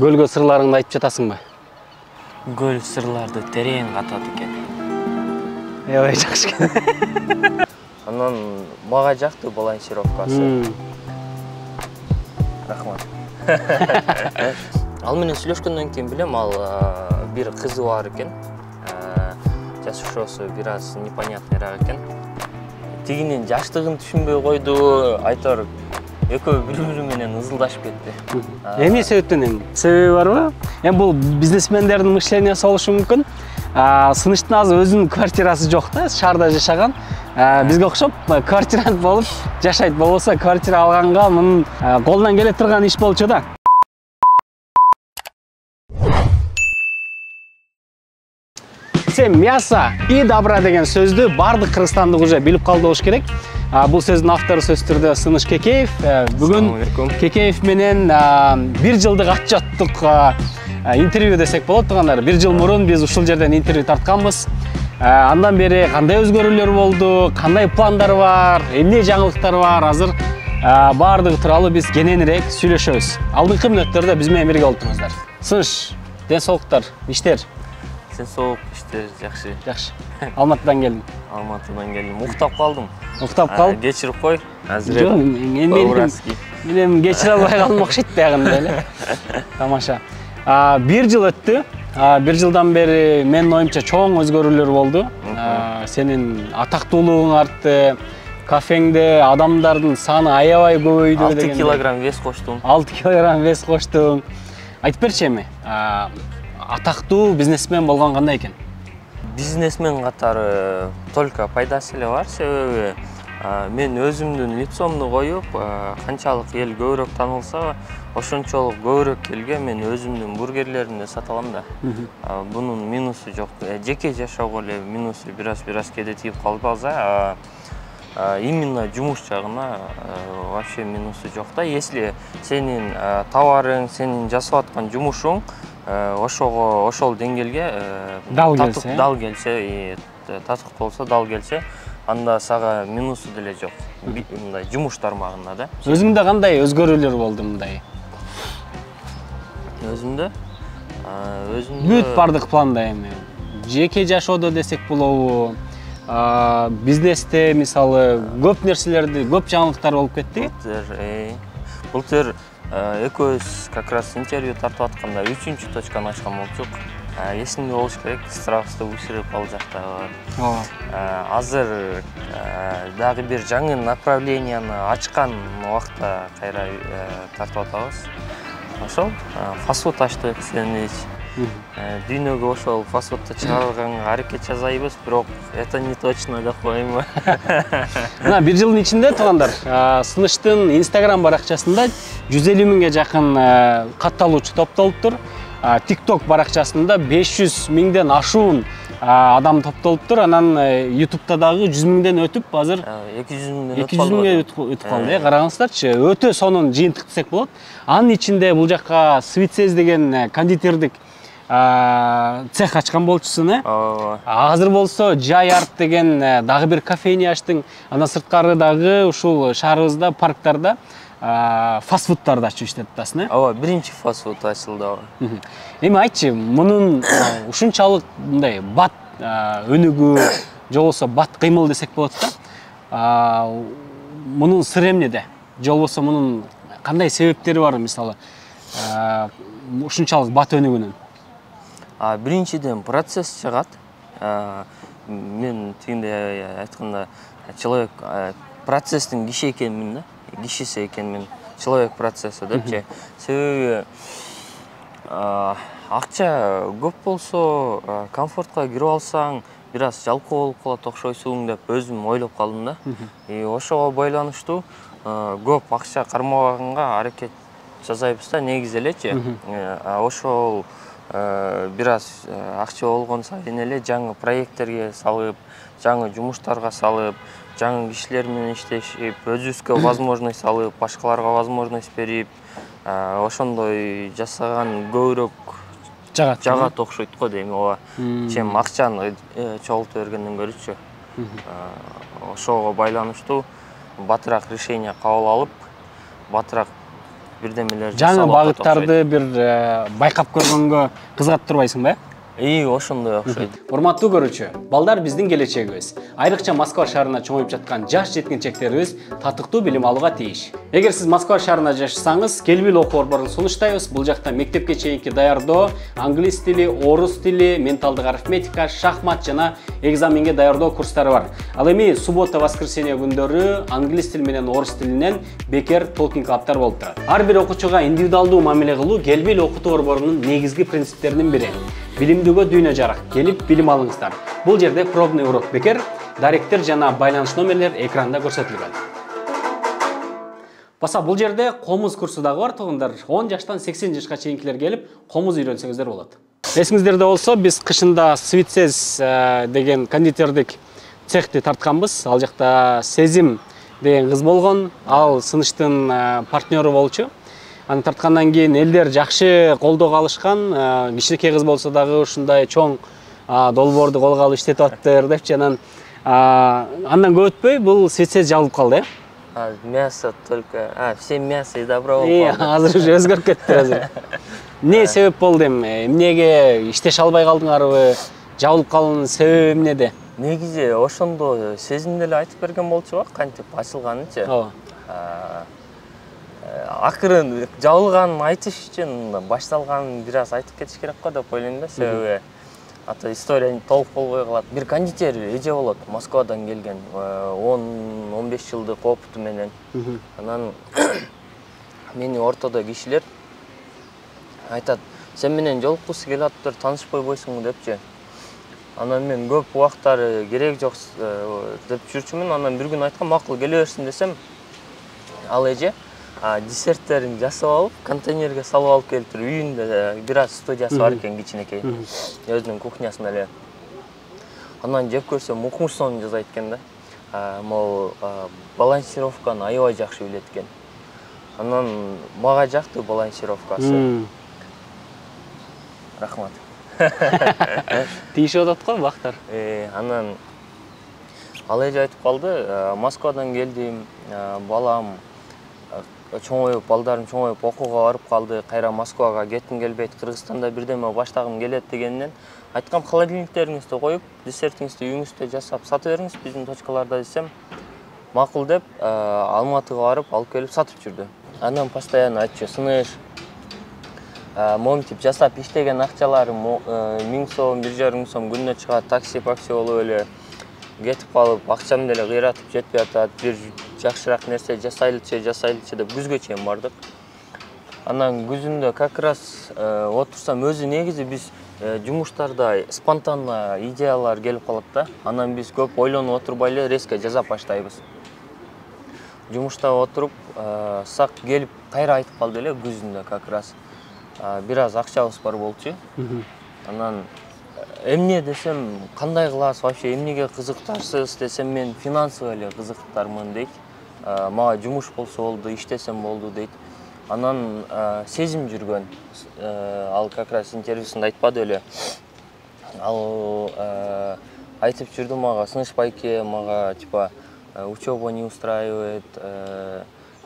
Gölgө сырларыңды айтып жатасың ба? Гөл сырларды терең катат экен. Ой, жакшы экен. Анан мага жакты балансировкасы. Рахмат. Ал менен сүйлөшкөндөн кийин билем, ал бир кызы бар экен. Жаш ошосу бир аз непонятныйраак экен. Тигинин жаштыгын түшүнбөй койду, айтор экөө бири-бири менен ызылдашып кетти. Эмне себептен эми? Себеби барбы? Эми бул бизнесмендердин мышлениясы болушу мүмкүн. Сыныштын азыр өзүнүн квартирасы жок да, шаарда жашаган. Бизге окшоп квартирант болуп жашайт, болбосо квартира алганга мунун колунан келе турган иш болчу да. Мясо и добра деген сөздү бардык кыргызстандык уже билип калды болуш керек. Бул сөздүн автору сөз түрдө Сыныш Кекеев. Бүгүн Кекеев менен бир жылдык отчеттук интервью десек болот тугандар. Бир жыл мурун биз ушул жерден интервью тартканбыз. Андан бери кандай өзгөрүүлөр болду, кандай пландар бар, эмне жаңылыктар бар, азыр бардыгы тууралуу биз кененирээк сүйлөшөбүз. Алдыңкы мүнөттөрдө биз менен бирге болуңуздар. Сыныш, ден соолуктар, иштер? Соолук, иштер жакшы. Жакшы. Алматыдан келдим. Алматыдан келдим. Уктап калдым. Уктап калып? Кечирип кой. Азыр менен кечире албай калдым окшойт биягында эле. Тамаша. Бир жыл өттү. Бир жылдан бери менин оюмча чоң өзгөрүүлөр болду. Сенин атактуулугуң артты. Кафеңде адамдардын саны аябай көбөйдү деген. 6 килограмм вес коштум. 6 килограмм вес коштуң. Айтып берчи эми. Атактуу бизнесмен болгон кандай экен? Бизнесмен катары только пайдасы эле бар, себеби мен өзүмдүн лицомду коюп, канчалык эл көбүрөөк таанылса, ошончолук көбүрөөк элге мен өзүмдүн бургерлеримди сата алам да. Бунун минусу жок. Жеке жашоого эле минусу бир аз кээде тийип калбаса, именно жумуш жагына вообще минусу жок да. Если сенин товарың, сенин жасап аткан жумушуң ошол деңгээлге дал келсе, татык болсо, дал келсе, анда сага минусу деле жок. Мындай жумуш тармагында да. Өзүңдө кандай өзгөрүүлөр болду мындай? Өзүмдө? Бүт бардык планда эми. Жеке жашоодо десек болобу? Бизнесте мисалы көп нерселерди, көп жаңылыктар болуп кетти. Былтыр экөөбүз как раз интервью тартып атканда 3-чү точканы ачкан болчук. Эсимде болуш керек, сразу өчүрүп ал жакта. Азыр дагы бир жаңы направленияны ачкан убакта кайра тартып атабыз. Ошол фастфуд ачтык, сенич. Дүйнөгө ошол фастфудду чыгарганга аракет жасайбыз, бирок это не точно деп коеюн. Мына бир жылдын ичинде туугандар, Сыныштын Instagram баракчасында 150 миңге жакын катталуучу топтолуптур. TikTok баракчасында 500 миңден ашуун адам топтолуптур. Анан YouTube'да дагы 100 миңден өтүп, азыр 200 миңге өтүп калды. Караңыздарчы, өтө сонун жыйынтык десек болот. Анын ичинде бул жакка Sweetsez деген кондитердик цех ачкан болчусун, Азыр болсо Jay Art деген дагы бир кофейня ачтың. Андан сырткары дагы ушул шаарыбызда парктарда фастфудтарды ачып иштеп атасың, Ооба, биринчи фастфуд ачылды. Эми айтчы, мунун ушунчалык мындай бат өнүгүү, же болбосо бат кыймыл десек болот да. Мунун сыры эмнеде? Же болбосо мунун кандай себептери бар, мисалы, ушунчалык бат өнүгүүнүн? Биринчиден процесс жагат. Мен тигинде айтканда, человек процесстин киши экенмин да. Кишиси экенмин, человек процесси депчи. Себеби акча көп болсо, комфортко кирип алсаң, бир аз жалкоо болуп калат окшойсуң деп өзүм ойлоп калдым да. Ошого байланыштуу көп акча кармабаганга аракет жасайбыз да, негизи элечи. Ошол бир аз акча болгон сайын эле жаңы проекттерге салып, жаңы жумуштарга салып, жаңы кишилер менен иштешип, өзүбүзгө возможность салып, башкаларга возможность берип, ошондой жасаган көбүрөөк жагат окшойт го дейм, ооба. Чем акчаны чогултуп бергенден көрүүчү. Ошого байланыштуу батыраак решение кабыл алып, батыраак бирдемелер жаңы багыттарды бир байкап көргөнгө кызыгып турбайсың ба? Ошондой окшойт. Урматтуу көрүүчү, балдар биздин келечегибиз. Айрыкча Москва шаарына чоңоюп жаткан жаш жеткинчектерибиз татыктуу билим алууга тийиш. Эгер сиз Москва шаарына жашасаңыз, келбил окуу борборун сунуштайбыз. Бул жакта мектепке чейинки даярдоо, англис тили, орус тили, менталдык арифметика, шахмат жана экзаменге даярдоо курстары бар. Ал эми суббота, воскресенье күндөрү англис тили менен орус тилинен бекер толкинг клабтар болуп турат. Ар бир окуучуга индивидуалдуу мамиле кылуу келбил окутуу борборунун негизги принциптеринин бири. Билимдүүгө дүйнө жарак, келип билим алыңыздар. Бул жерде пробный урок бекер, даректер жана байланыш номерлер экранда көрсөтүлгөн. Баса бул жерде комуз курсу дагы бар туугандар. 10 жаштан 80 жашка чейинкилер келип, комуз үйрөнсөңүздөр болот. Эсиңиздерде болсо, биз кышында Свитсез деген кондитердик цехти тартканбыз. Ал жакта Сезим деген кыз болгон, ал сыныштын партнеру болчу. Аны тарткандан кийин элдер жакшы колдоо алышкан, кичинекей кыз болсо дагы ушундай чоң долбоорду колго алып иштетип аттыр депчи, андан көп өтпөй бул Свитсез жабылып калды, Мясо только, все мясо и добро болуп калды. Азыр уже өзгөрүп кетти азыр. Эмне себеп болду эми? Эмнеге иштеше албай калдыңарбы? Жабылып калуунун себеби эмнеде? Негизи ошондо Сезим деле айтып берген болчу, кантип ачылганынчы. Акырын жабылганын айтыш үчүн башталганын бир аз айтып кетиш керек го деп ойлойм да, себеби ата история толук болбой калат. Бир кондитер эже болот, Москвадан келген, 10-15 жылдык опыту менен. Анан мени ортодо кишилер айтат, сен менен жолуккусу келип атыптыр, таанышпай койсуңбу депчи. Анан мен көп убактары керек жок деп жүрчүмүн. Анан бир күн айткам, макул келе берсин десем, ал эже десерттерин жасап алып, контейнерге салып алып келиптир. Үйүндө бир аз студиясы бар экен, кичинекей. Өзүнүн кухнясында эле. Анан жеп көрсөм, укмуш сонун жазайт экен да. Могу балансировканы аябай жакшы билет экен. Анан мага жакты балансировкасы. Рахмат. Тийишип атат го бактар. Анан ал эже айтып калды, Москвадан келдим, балам чоңоюп, балдарым чоңоюп окууга барып калды, кайра Москвага кетким келбейт, Кыргызстанда бирдеме баштагым келет дегенден айткам, холодильниктериңизди коюп, десертиңизди үйүңүздө жасап сатып бериңиз биздин точкаларда десем, макул деп Алматыга барып алып келип сатып жүрдү. Анан постоянно айтчу, сыныш момтип жасап иштеген акчаларым 1000 сом, 1,5 сом күнүнө чыгат, такси-пакси болуп эле кетип калып, акчам деле кыйратып жетпей атат. Бир жакшыраак нерсе жасайлычы деп күзгө чейин бардык. Анан күзүндө как раз отурсам, өзү негизи биз жумуштарда спонтанно идеялар келип калат да. Анан биз көп ойлонуп отурбай эле резко жаза баштайбыз. Жумушта отуруп, сак келип кайра айтып калды эле күзүндө как раз. Бир аз акчабыз бар болчу. Анан эмне десем, кандай кыласыз вообще, эмнеге кызыктарсыз десем, мен финансовый эле кызыктармын дейт. Мага жумуш болсо болду, иштесем болду дейт. Анан Сезим жүргөн. Ал как раз интервьюсунда айтпады эле. Ал айтып жүрдү мага, сыныш байке, мага типа учеба не устраивает,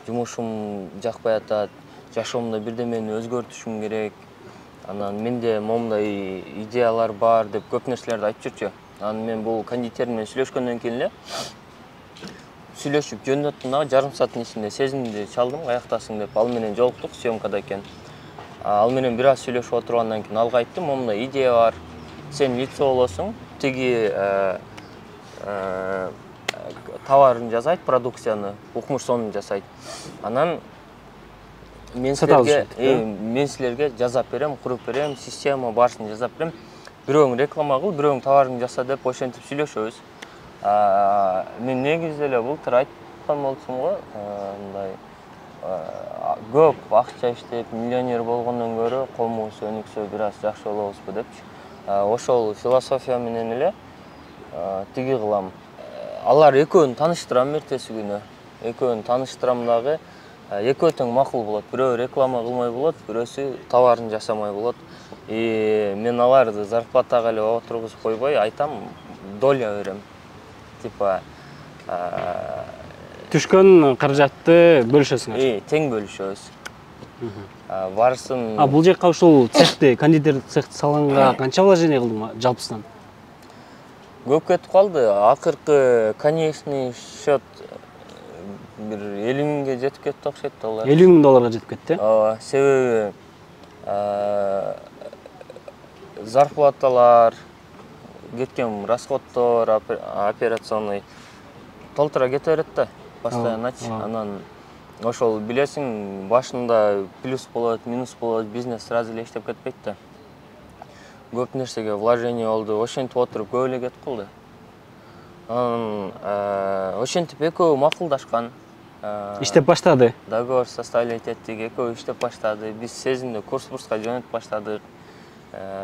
жумушум жакпай атат, жашоомдо бирдемени өзгөртүшүм керек. Анан менде момундай идеялар бар деп көп нерселерди айтып жүрчү. Анан мен бул кондитер менен сүйлөшкөндөн кийин эле сүйлөшүп жөндөттүм дагы, жарым сааттын ичинде Сезимди чалдым, каяктасың деп. Ал менен жолуктук, съемкада экен. Ал менен бир аз сүйлөшүп отургандан кийин алга айттым, момундай идея бар. Сен лицо болосуң, тиги товарын жасайт, продукцияны, укмуш сонун жасайт. Анан мен силерге жазап берем, куруп берем, система баарысын жазап берем. Бирөөң реклама кыл, бирөөң товарыңды жаса деп ошентип сүйлөшөбүз. Мен негизи эле былтыр айткан болчумун го, мындай көп акча иштеп, миллионер болгондон көрө комуз өнүксө бир аз жакшы болобузбу депчи. Ошол философия менен эле тиги кылам. Алар экөөнү тааныштырам эртеси күнү. Экөөнү тааныштырам дагы. Экөө тең макул болот. Бирөө реклама кылмай болот, бирөөсү товарын жасамай болот. Мен аларды зарплатага эле отургузуп койбой, айтам, доля берем. Типа түшкөн каражатты бөлүшөсүңөр. Тең бөлүшөбүз. Барысын Бул жакка ушул цехти, кондитер цехти салганга канча вложение кылдың жалпысынан? көп кетип калды. Акыркы конечный счет бир 50 миңге жетип кетти окшойт доллар. 50 000 долларга жетип кетти. Ооба, себеби зарплаталар, кеткен расходтор, операционный толтура кете берет да, постоянно. Анан ошол билесиң, башында плюс болот, минус болот, бизнес сразу эле иштеп кетпейт да. Көп нерсеге вложение болду, ошентип отуруп көп эле кетип калды. Анан ошентип экөө макулдашкан. Иштеп баштады. Договор составлять эттик, экөө иштеп баштады. Биз сезимде курска жөнөтүп баштадык,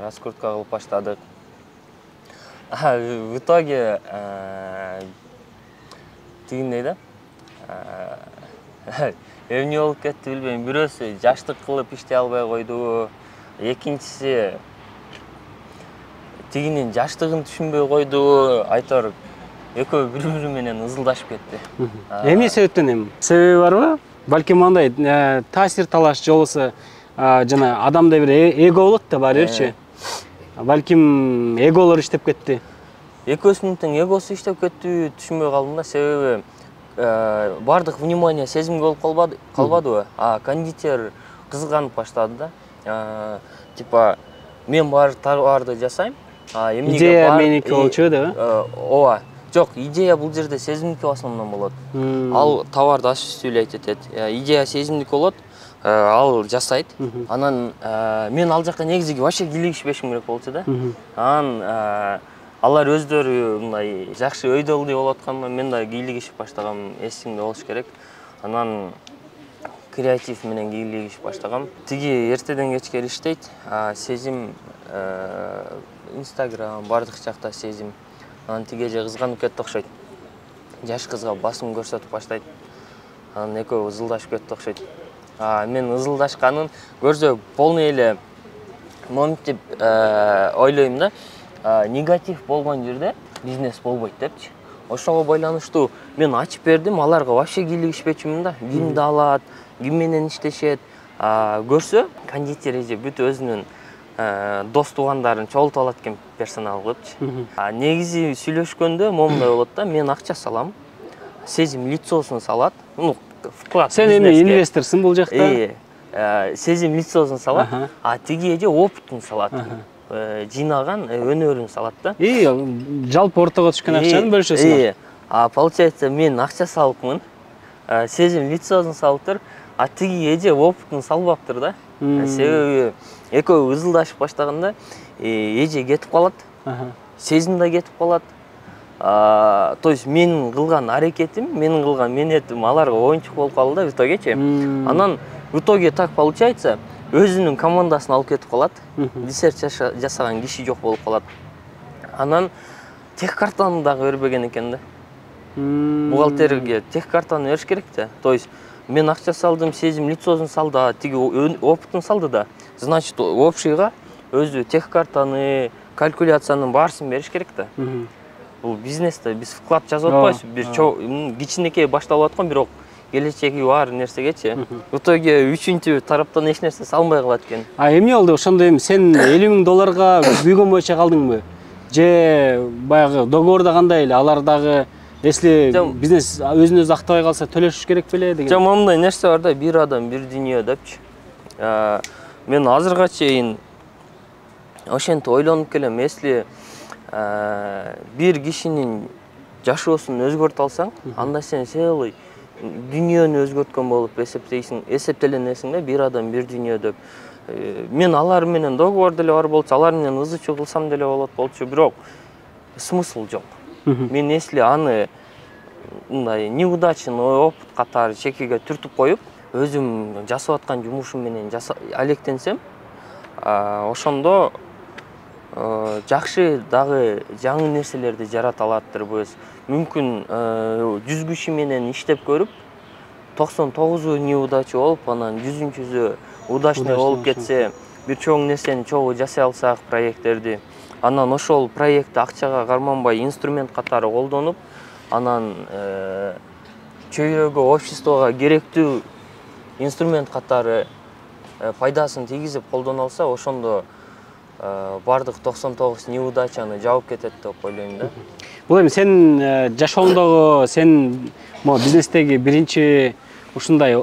раскрутка кылып баштадык. В итоге тигиндей да. Эмне болуп кетти билбейм. Бирөөсү жаштык кылып иштей албай койду. Экинчиси тигинин жаштыгын түшүнбөй койду. Айтор экөө бири-бири менен ызылдашып кетти. Эмне себептен эми? Себеби барбы? Балким андай таасир талаш же болбосо жана адамда бир эго болот да баары-бирчи. Балким эголор иштеп кетти. Экөөсүнүн тең эгосу иштеп кетти, түшүнбөй калдым да, себеби бардык внимание сезимге болуп калбадыбы? Кондитер кызганып баштады да. Типа мен бар товарды жасайм, эмнеге идея меники болчу да? Ооба. Жок, идея бул жерде сезимдики в основном болот. Ал товарды осуществлять этет. Идея сезимдик болот, ал жасайт. Анан мен ал жакка негизги вообще кийлигишпешим керек болчу да. Анан алар өздөрү мындай жакшы өйдөлдү болуп атканга мен да кийлигишип баштагам, эсиңде болуш керек. Анан креатив менен кийлигишип баштагам. Тиги эртеден кечке иштейт, сезим Instagram бардык жакта сезим. Анан тиги эже кызганып кетти окшойт. Жаш кызга басым көрсөтүп баштайт. Анан экөө ызылдашып кетти окшойт. Мен ызылдашканын көрсө полный эле моментип ойлойм да. Негатив болгон жерде бизнес болбойт депчи. Ошого байланыштуу мен ачып бердим, аларга вообще кийлигишпечүмүн да. Кимди алат, ким менен иштешет. Көрсө кондитер эже бүт өзүнүн дос туугандарын чогултуп алат экен персонал кылыпчы. Негизи сүйлөшкөндө момундай болот да, мен акча салам, сезим лицосун салат. Вклад. Сен эми инвесторсуң бул жакта? Сезим лицосун салат, тиги эже опытын салат. Жинаган өнөрүн салат да. Жалпы ортого түшкөн акчаны бөлүшөсүң. Получается мен акча салыпмын, сезим лицосун салыптыр, тиги эже опытын салбаптыр да. Себеби экөө ызылдашып баштаганда эже кетип калат, сезим да кетип калат. То есть менин кылган аракетим, менин кылган менетим аларга оюнчук болуп калды да в итогечи. Анан в итоге так получается, өзүнүн командасын алып кетип калат, десерт жасаган киши жок болуп калат. Анан тех картаны дагы бербеген экен да. Бухгалтерге тех картаны бериш керек да. То есть мен акча салдым, сезим лицосун салды, тиги опытын салды да. Значит, общийга өзү тех картаны, калькуляциянын баарысын бериш керек да. Бул бизнесте биз вклад жазып атпайбыз, бир кичинекей башталып аткан, бирок келечеги бар нерсегечи. В итоге үчүнчү тараптан эч нерсе салынбай калат экен. Эмне болду ошондо эми сен 50 000 долларга күйгөн боюнча калдыңбы? Же баягы договордо кандай эле, алар дагы если бизнес өзүн өзү актабай калса төлөшүш керек беле деген? Жок, момундай нерсе бар да, бир адам бир дүйнө депчи. Мен азырга чейин ошентип ойлонуп келем, если бир кишинин жашоосун өзгөртө алсаң, анда сен целый дүйнөнү өзгөрткөн болуп эсептеленесиң да, бир адам бир дүйнө деп. Мен алар менен договор деле бар болчу, алар менен ызы-чуу кылсам деле болот болчу, бирок смысл жок. Мен если аны мындай неудачный опыт катары чекеге түртүп коюп, өзүм жасап аткан жумушум менен алектенсем, ошондо жакшы дагы жаңы нерселерди жарата алаттырбыз. Мүмкүн 100 киши менен иштеп көрүп, 99-у неудача болуп, анан 100-чүсү удачный болуп кетсе, бир чоң нерсени чогуу жасай алсак проекттерди, анан ошол проектти акчага карманбай инструмент катары колдонуп, анан чөйрөгө обществого керектүү инструмент катары пайдасын тийгизип колдоно алса, ошондо бардык 99 неудачаны жаап кетет деп ойлойм да. Бул эми сен жашооңдогу сен бизнестеги биринчи ушундай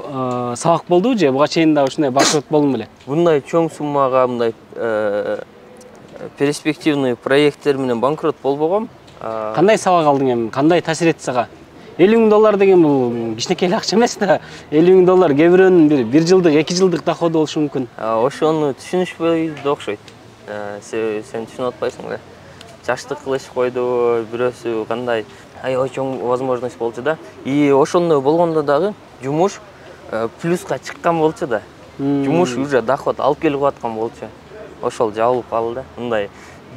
сабак болдубу же буга чейин да ушундай банкрот болдуң беле? Мындай чоң суммага мындай перспективный проекттер менен банкрот болбогом. Кандай сабак алдың эми? Кандай таасир этти сага? $50,000 деген бул кичинекей акча эмес да. $50,000 кээ бирөөнүн бир жылдык, 2 жылдык доходу болушу мүмкүн. Ошону түшүнүшпөйдү окшойт. Сен түшүнүп атпайсың да. Жаштык кылыш койду, бирөөсү кандай аябай чоң возможность болчу да. И ошондой болгондо дагы жумуш плюска чыккан болчу да. Жумуш уже доход алып келип аткан болчу. Ошол жабылып калды. Мындай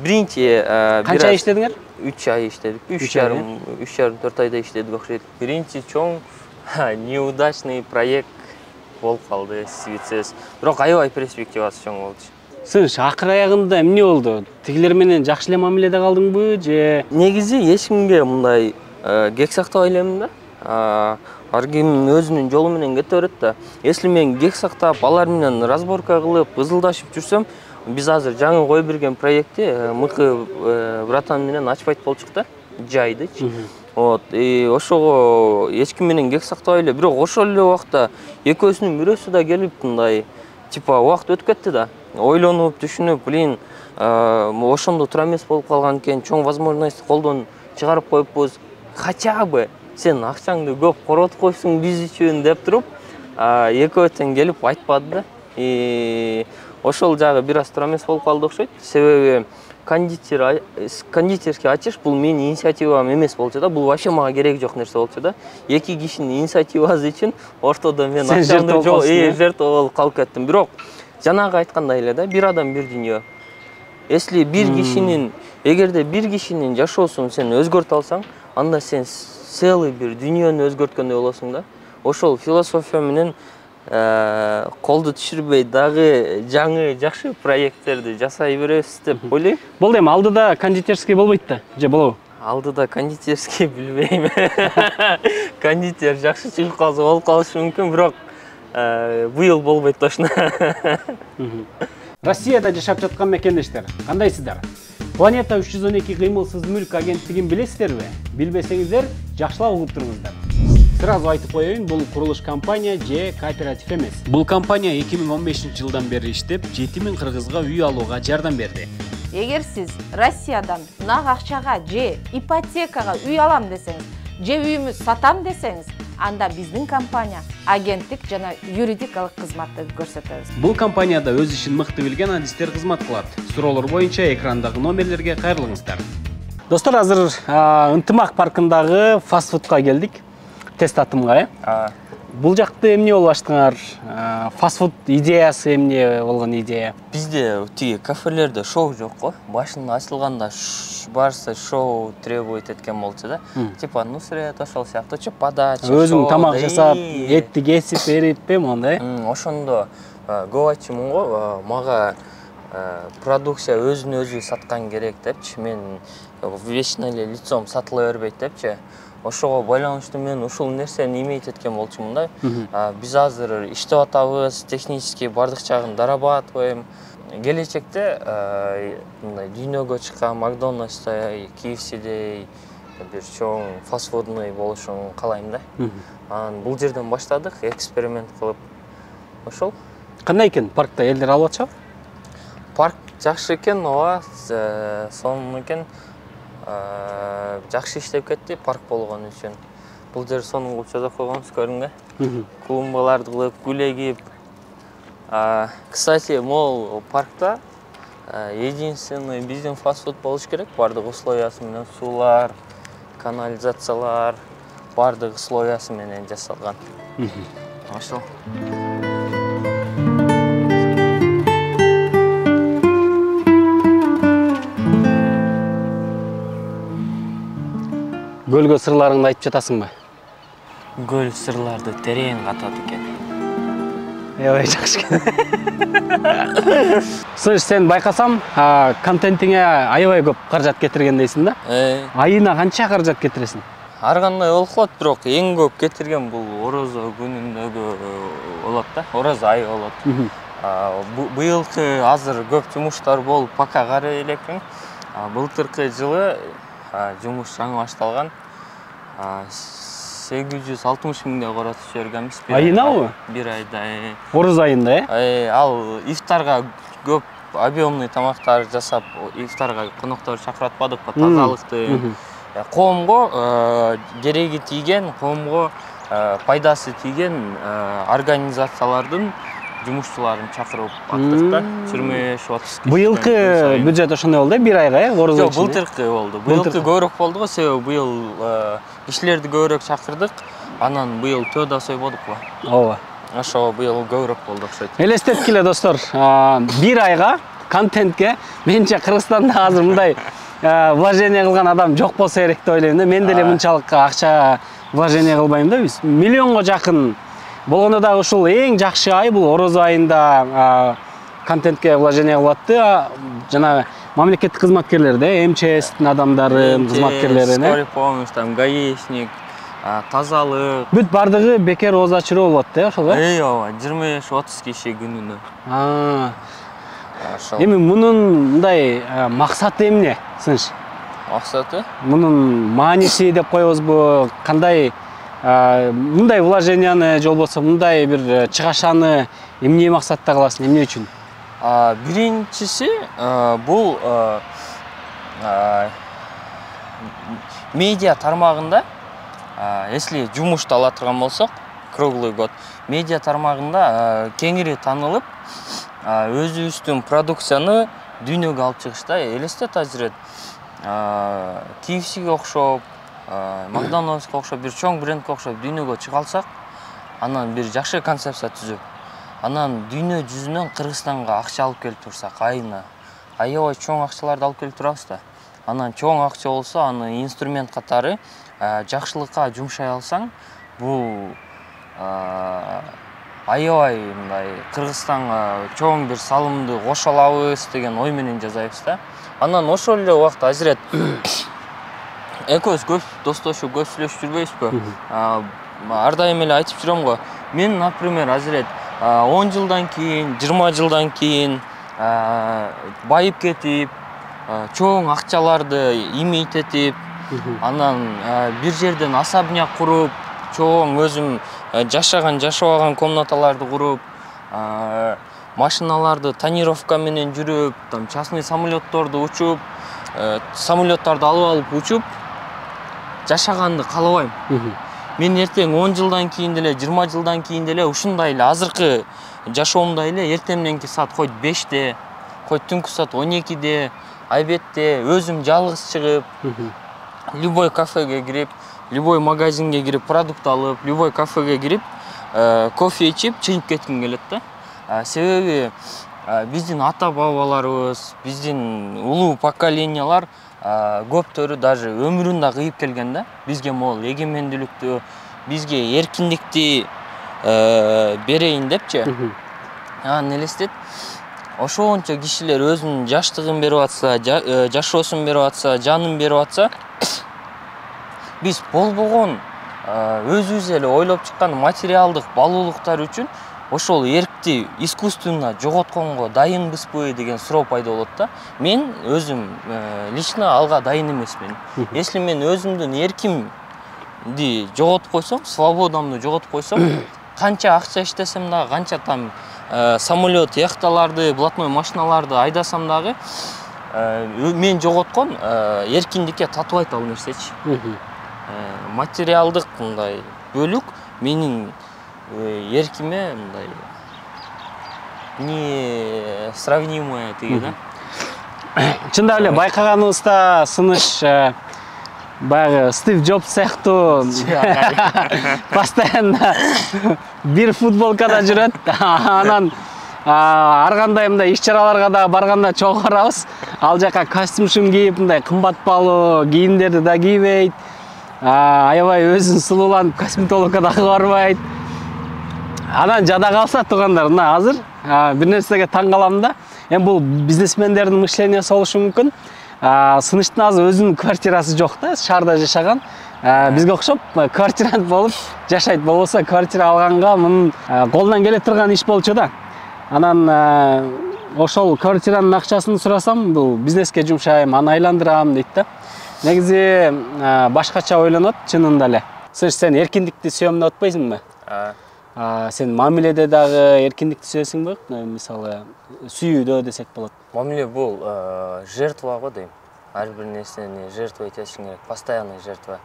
биринчи канча ай иштедиңер? 3 ай иштедик. 3,5-4 айда иштедик окшойт. Биринчи чоң неудачный проект болуп калды, свицес. Бирок аябай перспективасы чоң болчу. Сыш акыр аягында эмне болду? Тигилер менен жакшы эле мамиледе калдыңбы же? Негизи эч кимге мындай кек сактабай элемин да. Ар ким өзүнүн жолу менен кете берет да. Если мен кек сактап, алар менен разборка кылып, ызылдашып жүрсөм, биз азыр жаңы кое берген проектти мыкы братан менен ачпайт болчук да, жайдычы. Вот, и ошого эч ким менен кек сактабай эле, бирок ошол эле убакта экөөсүнүн бирөөсү да келип мындай типа убакыт өтүп кетти да. Ойлонуп, түшүнүп, блин, ошондо тура эмес болуп калган экен, чоң возможность колдон чыгарып коюппуз. Хотя бы сен акчаңды көп коротуп койсуң биз үчүн деп туруп, экөөтөн келип айтпады да. И ошол жагы бир аз тура эмес болуп калды окшойт. Себеби кондитерский ачыш бул менин инициативам эмес болчу да. Бул вообще мага кереги жок нерсе болчу да. Эки кишинин инициативасы үчүн ортодо мен акчамды жертва болуп калып кеттим. Бирок жанагы айткандай эле да, бир адам бир дүйнө. Если бир кишинин, эгерде бир кишинин жашоосун сен өзгөртө алсаң, анда сен целый бир дүйнөнү өзгөрткөндөй болосуң да. Ошол философия менен колду түшүрбөй дагы жаңы жакшы проекттерди жасай беребиз деп ойлойм. Болду эми алдыда кондитерский болбойт да, же болобу? Алдыда кондитерский билбейм. Кондитер жакшы чыгып калса болуп калышы мүмкүн, бирок быйыл болбойт точно. Россияда жашап жаткан мекендештер, кандайсыздар? Планета 312 кыймылсыз мүлк агенттигин билесиздерби? Билбесеңиздер, жакшылап угуп туруңуздар. Сразу айтып коеюн, бул курулуш компания же кооператив эмес. Бул компания 2015-жылдан бери иштеп, 7000 кыргызга үй алууга жардам берди. Эгер сиз Россиядан нак акчага же ипотекага үй алам десеңиз, же үйүмү сатам десеңиз, анда биздин компания агенттик жана юридикалык кызматты көрсөтөбүз. Бул компанияда өз ишин мыкты билген адистер кызмат кылат. Суроолор боюнча экрандагы номерлерге кайрылыңыздар. Достор, азыр Ынтымак паркындагы фастфудка келдик. Тест атымга, Бул жакты эмне болуп аштыңар? Фастфуд идеясы эмне болгон идея? Бизде тиги кафелерде шоу жок го. Башында ачылганда барса шоу требует эткен болчу да. Типа Нусрет ошол сыяктуу подача. Өзүң тамак жасап, этти кесип бериппи мондай? Ошондо көп айтчумун го, мага продукция өзүн өзү саткан керек депчи. Мен вечно эле лицом сатыла бербейт депчи. Ошого байланыштуу мен ушул нерсени имейт эткен болчумун да. Биз азыр иштеп атабыз, технически бардык жагын дорабатываем. Келечекте мындай дүйнөгө чыккан Макдональдстай, KFCдей бир чоң фастфудный болушун каалайм да. Анан бул жерден баштадык, эксперимент кылып. Ошол. Кандай экен паркта элдер алып атышабы? Парк жакшы экен, ооба, сонун экен. Жакшы иштеп кетти парк болгон үчүн. Бул жер сонун кылып жасап койгонбуз, көрүнгө. Клумбаларды кылып, гүл эгип. Кстати, могул паркта единственный биздин фастфуд болуш керек. Бардык условиясы менен суулар, канализациялар, бардык условиясы менен жасалган. Ошол. Гөлгө сырларыңды айтып жатасыңбы? Гөл сырларды терең катат экен. Аябай жакшы экен. Сыш, сен байкасам, контентиңе аябай көп каражат кетиргендейсиң да? Айына канча каражат кетиресиң? Ар кандай болуп калат, бирок эң көп кетирген бул орозо күнүндөгү болот да. Орозо айы болот. Быйылкы азыр көп жумуштар болуп пока карай элекмин. Былтыркы жылы жумуш жаңы башталган. 860 миңге коротуп жибергенбиз. Айынабы? Бир айда. Оруз айында, Ал ифтарга көп объемный тамактар жасап, ифтарга коноктор чакыратпадык, тазалыкты. Коомго кереги тийген, коомго пайдасы тийген организациялардын жумушчуларын чакырып аттык да 25-30 киши. Быйылкы бюджет ошондой болду, бир айга, оруз айында. Жок, былтыркы болду. Быйылкы көбүрөөк болду го, себеби быйыл кишилерди көбүрөөк чакырдык. Анан быйыл төөдө сойбодук го. Ооба. Ошо быйыл көбүрөөк болду окшойт. Элестеткиле достор, бир айга контентке менче Кыргызстанда азыр мындай вложение кылган адам жок болсо керек деп ойлойм да. Мен деле мынчалык акча вложение кылбайм да. Биз миллионго жакын болгондо дагы ушул эң жакшы ай бул оруз айында контентке вложение кылатты. Жана мамлекеттик кызматкерлер да, МЧСтин адамдары, кызматкерлери, скорый помощь, там гаишник, тазалык. Бүт бардыгы бекер ооз ачыруу болот да, ошол да? Ооба, 25-30 киши күнүнө. Эми мунун мындай максаты эмне, сыныш? Максаты? Мунун мааниси деп коебузбу? Кандай мындай вложенияны же болбосо мындай бир чыгашаны эмне максатта кыласың, эмне үчүн? Биринчиси бул медиа тармагында, если жумушты ала турган болсок, круглый год, медиа тармагында кеңири таанылып, өзүбүздүн продукцияны дүйнөгө алып чыгышта элестет азырет. KFC'ге окшоп, Макдональдске окшоп, бир чоң брендке окшоп дүйнөгө чыга алсак, анан бир жакшы концепция түзүп, анан дүйнө жүзүнөн Кыргызстанга акча алып келип турсак, айына аябай чоң акчаларды алып келип турабыз да. Анан чоң акча болсо, аны инструмент катары жакшылыкка жумшай алсаң, бул аябай мындай Кыргызстанга чоң бир салымды кошо алабыз деген ой менен жасайбыз да. Анан ошол эле убакта азырет экөөбүз көп достошуп, көп сүйлөшүп жүрбөйбүзбү? Ар дайым эле айтып жүрөм го. Мен, например, азырет 10 жылдан кийин, 20 жылдан кийин байып кетип, чоң акчаларды имейтетип, анан бир жерден особняк куруп, чоң өзүм жашабаган комнаталарды куруп, машиналарды тонировка менен жүрүп, там частный самолетторду учуп, самолеттарды алып учуп жашаганды каалабайм. Мен эртең 10 жылдан кийин деле, 20 жылдан кийин деле ушундай эле азыркы жашоомдой эле эртең мененки саат койт 5-те, койт түнкү саат 12-де, айбетте өзүм жалгыз чыгып, любой кафеге кирип, любой магазинге кирип, продукт алып, любой кафеге кирип, кофе ичип, чыгып кетким келет да. Себеби биздин ата-бабаларыбыз, биздин улуу поколениялар көптөрү даже өмүрүн да кыйып келген да. Бизге могул эгемендүүлүктү, бизге эркиндикти берейин депчи. Анан элестет, ошончо кишилер өзүнүн жаштыгын берип атса, жашоосун берип атса, жанын берип атса, биз болбогон өзүбүз эле ойлоп чыккан материалдык балуулуктар үчүн ошол эркти искусственно жоготконго дайынбызбы деген суроо пайда болот да. Мен өзүм лично алга дайын эмесмин. Если мен өзүмдүн эркимди жоготуп койсом, свободамды жоготуп койсом, канча акча иштесем дагы, канча там самолет, яхталарды, блатной машиналарды айдасам дагы, мен жоготкон эркиндикке татыбайт ал нерсечи. Материалдык мындай бөлүк менин эркиме мындай не сравнимое тиги да. Чындап эле байкаганыбызда сыныш баягы Стив Джобс сыяктуу постоянно бир футболкада жүрөт. Анан ар кандай мындай иш-чараларга да барганда чогуу барабыз. Ал жака костюм кийип, мындай кымбат баалуу кийимдерди да кийбейт. Аябай өзүн сулууланып косметологко барбайт. Анан жада калса туугандар, мына азыр бир нерсеге таң калам да. Эми бул бизнесмендердин мышлениясы болушу мүмкүн. Сыныштын азыр өзүнүн квартирасы жок да, шаарда жашаган. Бизге окшоп квартирант болуп жашайт. Болбосо квартира алганга мунун колунан келе турган иш болчу да. Анан ошол квартиранын акчасын сурасам, бул бизнеске жумшайм, аны айландырам дейт да. Негизи башкача ойлонот чынында эле. Сен эркиндикти сүйөм деп атпайсыңбы? Сен мамиледе дагы эркиндикти сүйөсүңбү? Мисалы, сүйүүдө десек болот. Мамиле бул жертва го дейм. Ар бир нерсени жертва этишиң керек, постоянный жертва.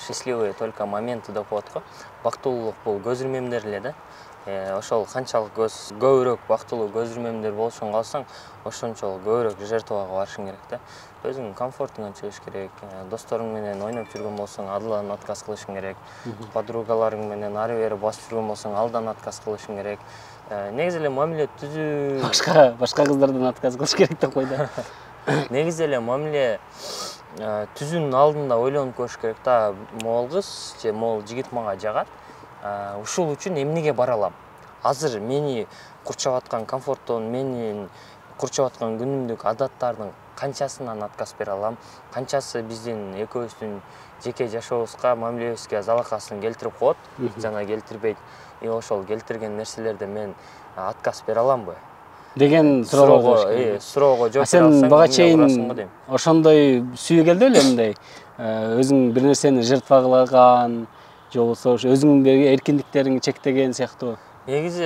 Счастливые только моменты деп коет го. Бактылуулук бул көз ирмемдер эле да. Ошол канчалык көбүрөөк бактылуу көз ирмемдер болушун калсаң, ошончолук көбүрөөк жертвага барышың керек да. Өзүңдүн комфортуңан чыгыш керек. Досторуң менен ойноп жүргөн болсоң, адан отказ кылышың керек. Подругаларың менен ары бери басып жүргөн болсоң, алдан отказ кылышың керек. Негизи эле мамиле түзүү башка кыздардан отказ кылыш керек деп койду. Негизи эле мамиле түзүүнүн алдында ойлонуп көрүш керек да. Могул кыз же могул жигит мага жагат. Ушул үчүн эмнеге бара алам? Азыр мени курчап аткан комфорттон, менин курчап аткан күнүмдүк адаттардын канчасынан отказ бере алам? Канчасы биздин экөөбүздүн жеке жашообузга, мамилебизге залакасын келтирип коет, жана келтирбейт. Ошол келтирген нерселерде мен отказ бере аламбы? Деген суроого жоп бере алсаң, сен бага чейин ошондой сүйүү келди беле мындай? Өзүң бир нерсени жертва кылаган, же болбосо өзүңдүн эркиндиктериңди чектеген сыяктуу. Негизи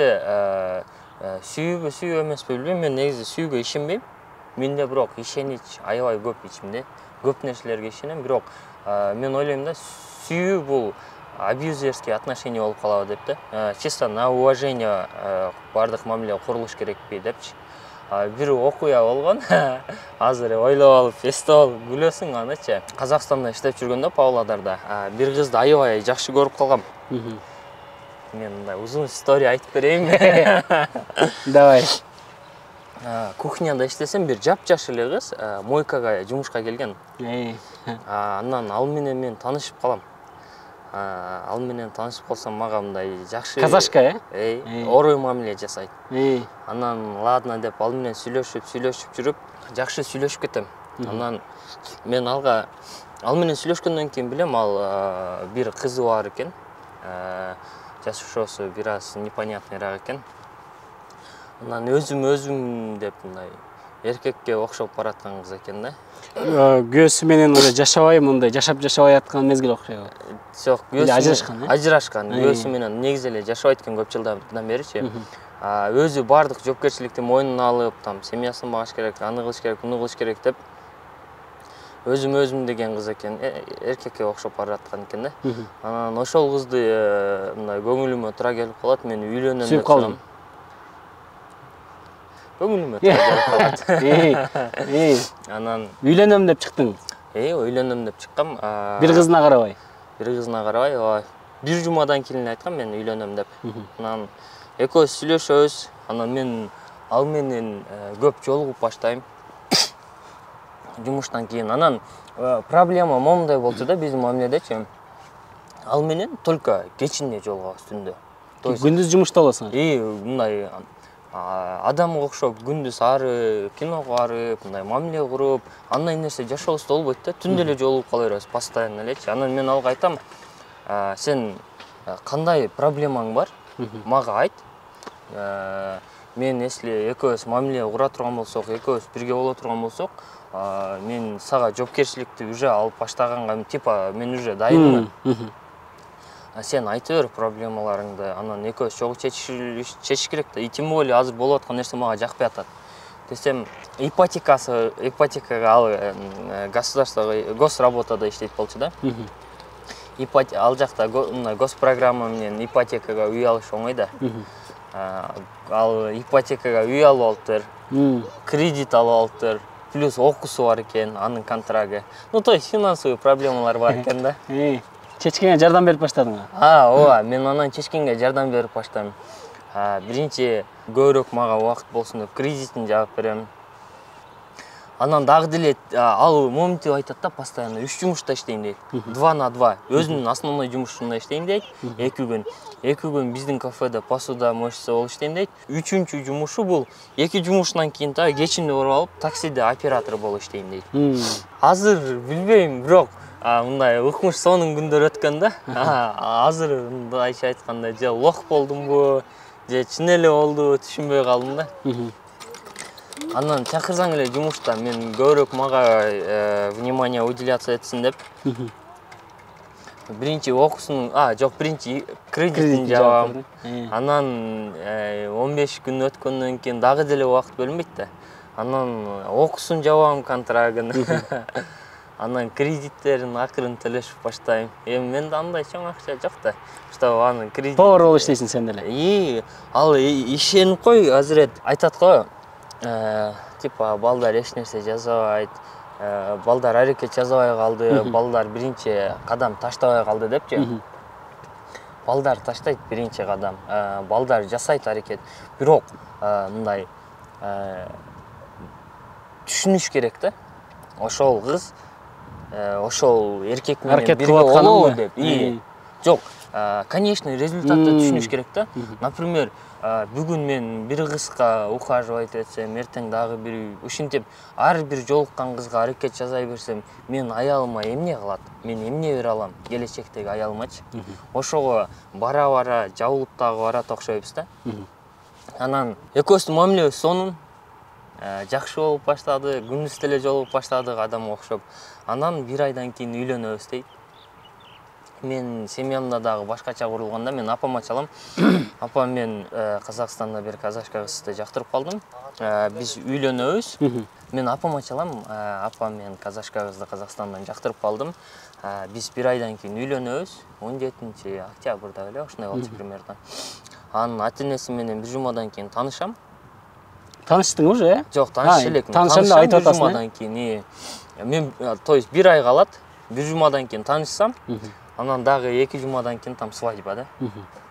сүйүү эмеспи билбейм, мен негизи сүйүүгө ишенбейм. Менде бирок ишенич аябай көп ичимде. Көп нерселерге ишенем, бирок мен ойлойм да, сүйүү бул абьюзерский отношение болуп калабы деп да. Чисто на уважение бардык мамиле курулуш керекпи депчи. Бир окуя болгон. Азыр ойлоп алып, эстеп алып күлөсүң анычы. Казакстанда иштеп жүргөндө, Павлодарда бир кызды аябай жакшы көрүп калгам. Мен мындай узун история айтып берейинби? Давай. Кухняда иштесем, бир жапжаш эле кыз мойкага жумушка келген. Андан ал менен мен таанышып калам. Ал менен таанышып калсам, мага мындай жакшы казашка, орой мамиле жасайт. Анан ладно деп ал менен сүйлөшүп жүрүп, жакшы сүйлөшүп кетем. Анан мен ал менен сүйлөшкөндөн кийин билем, ал бир кызы бар экен. Жашоосу бир аз непонятныйраак экен. Анан өзүм деп мындай эркекке окшоп бараткан кыз экен да. Күйөөсү менен эле жашабай, мындай жашабай аткан мезгил окшойбу. Жок, ажырашкан. Күйөөсү Күйөөсү менен негизи эле жашабайт экен көп жылдан беричи. Өзү бардык жоопкерчиликти мойнуна алып, семьясын багыш керек, аны кылыш керек, буну кылыш керек деп өзүм деген кыз экен, эркекке окшоп бараткан экен да. Анан ошол кызды мындай көңүлүмө туура келип калат, мен үйлөнөм деп чыгам. Көңүлүмө туура келип калат. Анан үйлөнөм деп чыктың. Үйлөнөм деп чыккам. Бир кызына карабай. Бир жумадан кийин айткам мен үйлөнөм деп. Анан экөөбүз сүйлөшөбүз. Анан мен ал менен көп жолугуп баштайм. Жумуштан кийин анан проблема момундай болчу да биздин мамиледечи. Ал менен только кечинде жолугабыз түндө. Күндүз жумушта болосуң. Мындай адамга окшоп күндүз ары киного барып, мындай мамиле куруп, андай нерсе жашообузда болбойт да. Түндө эле жолугуп кала беребиз постоянно элечи. Анан мен алга айтам, сен кандай проблемаң бар? Мага айт. Мен если экөөбүз мамиле кура турган болсок, экөөбүз бирге боло турган болсок, мен сага жоопкерчиликти уже алып баштаганга, типа мен уже дайынмын. Сен айта бер проблемаларыңды, анан экөөбүз чогуу чечиш керек да. Тем более азыр болуп аткан нерсе мага жакпай атат. Десем, ипотекага ал государство, госработада иштейт болчу да. Ал жакта госпрограмма менен ипотекага үй алыш оңой да. Ал ипотекага үй алып алыптыр, кредит алып алыптыр, плюс окуусу бар экен, анын контрагы. То есть финансовый проблемалар бар экен да. Чечкенге жардам берип баштадың? Ооба, мен анан чечкенге жардам берип баштайм. Биринчи көбүрөөк мага убакыт болсун деп кредитин жаап берем. Анан дагы деле ал моментип айтат да, постоянно 3 жумушта иштейм дейт. 2 на 2. Өзүнүн основной жумушунда иштейм дейт. 2 күн. 2 күн биздин кафеде посуда моющийся болуп иштейм дейт. 3-чү жумушу бул 2 жумуштан кийин кечинде барып алып, таксиде оператор болуп иштейм дейт. Азыр билбейм, бирок мындай укмуш сонун күндөр өткөн да. Азыр мындайча айтканда же лох болдумбу, же чын эле болду түшүнбөй калдым да. Андан чакырсаң эле жумушта мен көбүрөөк мага внимание уделяться этсин деп. Биринчи окуусун, жок, биринчи кредитин жабам. Анан 15 күн өткөндөн кийин дагы деле убакыт бөлүнбөйт да. Анан окуусун жабам, контрагын. Анан кредиттерин акырын төлөшүп баштайм. Эми менде андай чоң акча жок да. Что анын кредит. Повар болуп иштейсиң сен деле. Ал ишенип кой, азырет айтат го. Типа балдар эч нерсе жазабайт, балдар аракет жазабай калды, балдар биринчи кадам таштабай калды депчи. Балдар таштайт биринчи кадам, балдар жасайт аракет. Бирок мындай түшүнүш керек да. Ошол кыз, ошол эркек менен бирге болобу деп. Жок, конечно, результатты түшүнүш керек да. Например, бүгүн мен бир кызга ухаживать этсем, эртең дагы бир ушинтип ар бир жолуккан кызга аракет жасай берсем, мен аялыма эмне кылат? Мен эмне бере алам келечектеги аялымачы? Ошого бара-бара жабылып дагы барат окшойбуз да. Анан экөөбүздүн мамилебиз сонун жакшы болуп баштады, күндүз деле жолугуп баштадык адам окшоп. Анан бир айдан кийин үйлөнөбүз дейт. Мен семьямда дагы башкача курулганда мен апама чалам. Апам мен Казакстанда бир казашка кызды жактырып калдым. Биз үйлөнөбүз. Мен апама чалам. Апам мен казашка кызды Казакстандан жактырып калдым. Биз бир айдан кийин үйлөнөбүз. 17-октябрда эле ошондой болчу примерно. Анын ата-энеси менен бир жумадан кийин таанышам. Таныштың уже? Жок, таныша элекмин. Таанышам деп айтып атасың. Бир жумадан кийин. Мен, то есть бир ай калат. Бир жумадан кийин таанышсам, анан дагы 2 жумадан кийин там свадьба да.